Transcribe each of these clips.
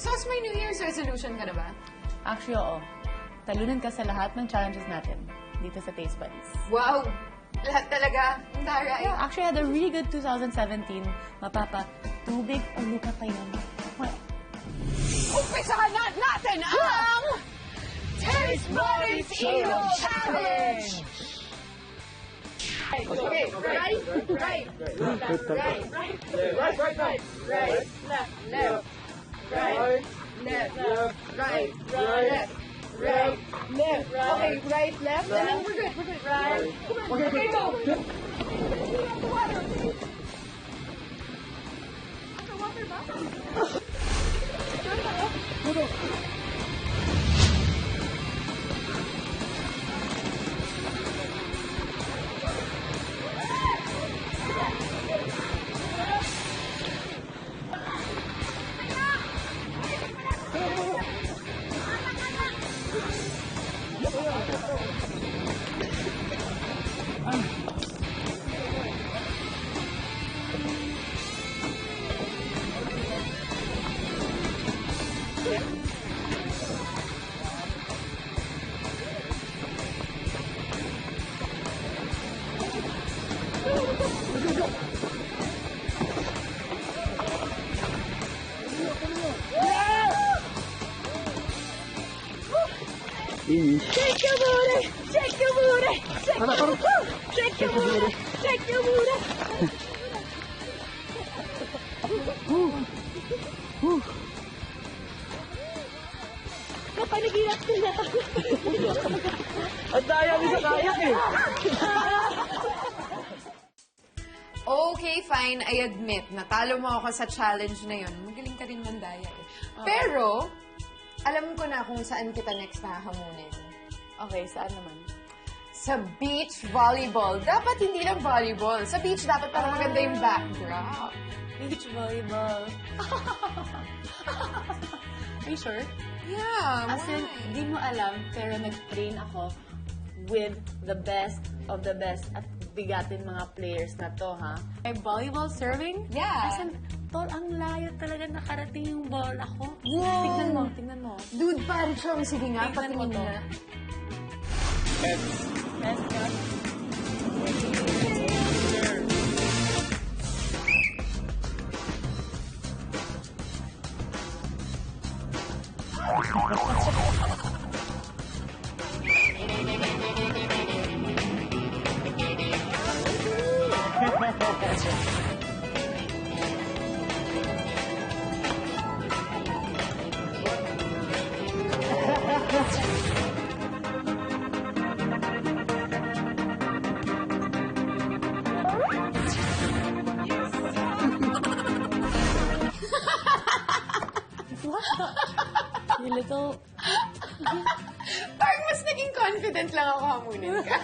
Sos, may New Year's resolution ka na ba? Actually, oo. Talunan ka sa lahat ng challenges natin dito sa Taste Buds. Wow! Lahat talaga. Ang taray. Yeah, actually, I had a really good 2017. Mapapa, tubig o lupa pa yun. Well, Umpisahan natin ang Taste Buds Hero Challenge! Okay, right, left, right, left, right, left. Okay, right, left, and then we're good. Right. Come on, okay, go. Water ba? Shake your booty! Shake your booty! Shake your booty! Shake your booty! Kapanigiyak sila! Ang daya ni sa kayak eh! Okay, fine. I admit, natalo mo ako sa challenge na yun. Magaling ka rin mandaya eh. Pero, alam ko na kung saan kita next hahamunin. okay, saan naman? Sa beach volleyball. Dapat hindi lang volleyball. Sa beach, dapat para maganda yung backdrop. Beach volleyball. Are you sure? Yeah, As in, why? di mo alam, pero nag-train ako with the best of the best at bigatin mga players na to, ha? Ay, volleyball serving? Yeah. As in, tol, ang layo talaga nakarating yung ball ako. Wow. Tingnan mo. Dude, parang siyang, sige nga, Tingnan mo patingin to. na. Best ka? You little... Parang mas naging confident lang ako hamunin ka.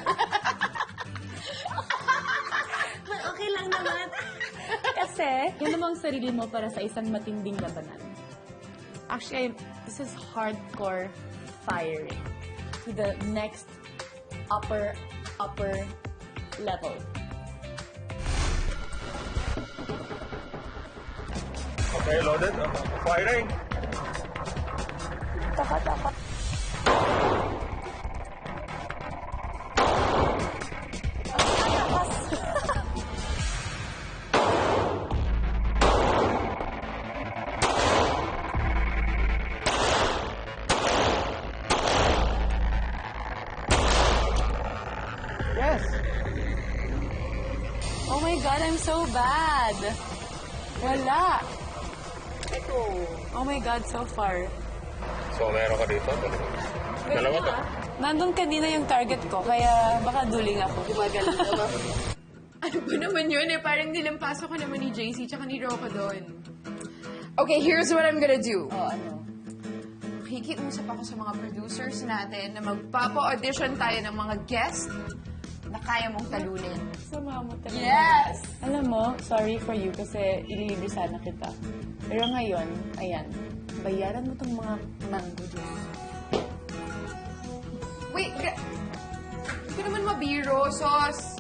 Okay lang naman. Kasi, yun namang sarili mo para sa isang matinding labanan. Actually, this is hardcore firing to the next upper level. Okay, loaded. Firing. Taka. Yes. Oh my God, I'm so bad. Wala. Ito. Oh my God, so far. So, meron ka dito? Dalawa to. Nandun kanina yung target ko, kaya baka duling ako. Gumagaling ka ba? Ano ba naman yun eh? Parang nilampasok ko naman ni JC tsaka ni Rocco doon. Okay, here's what I'm gonna do. Oh, ano? Kikiusap ako sa mga producers natin na magpapa-audition tayo ng mga guest na kaya mong talunin. Sama mo talaga. Yes! Alam mo, sorry for you kasi ililibre sana kita. Pero ngayon, ayan, bayaran mo tong mga mango dyan. Wait, hindi ko naman mabiro, Sos.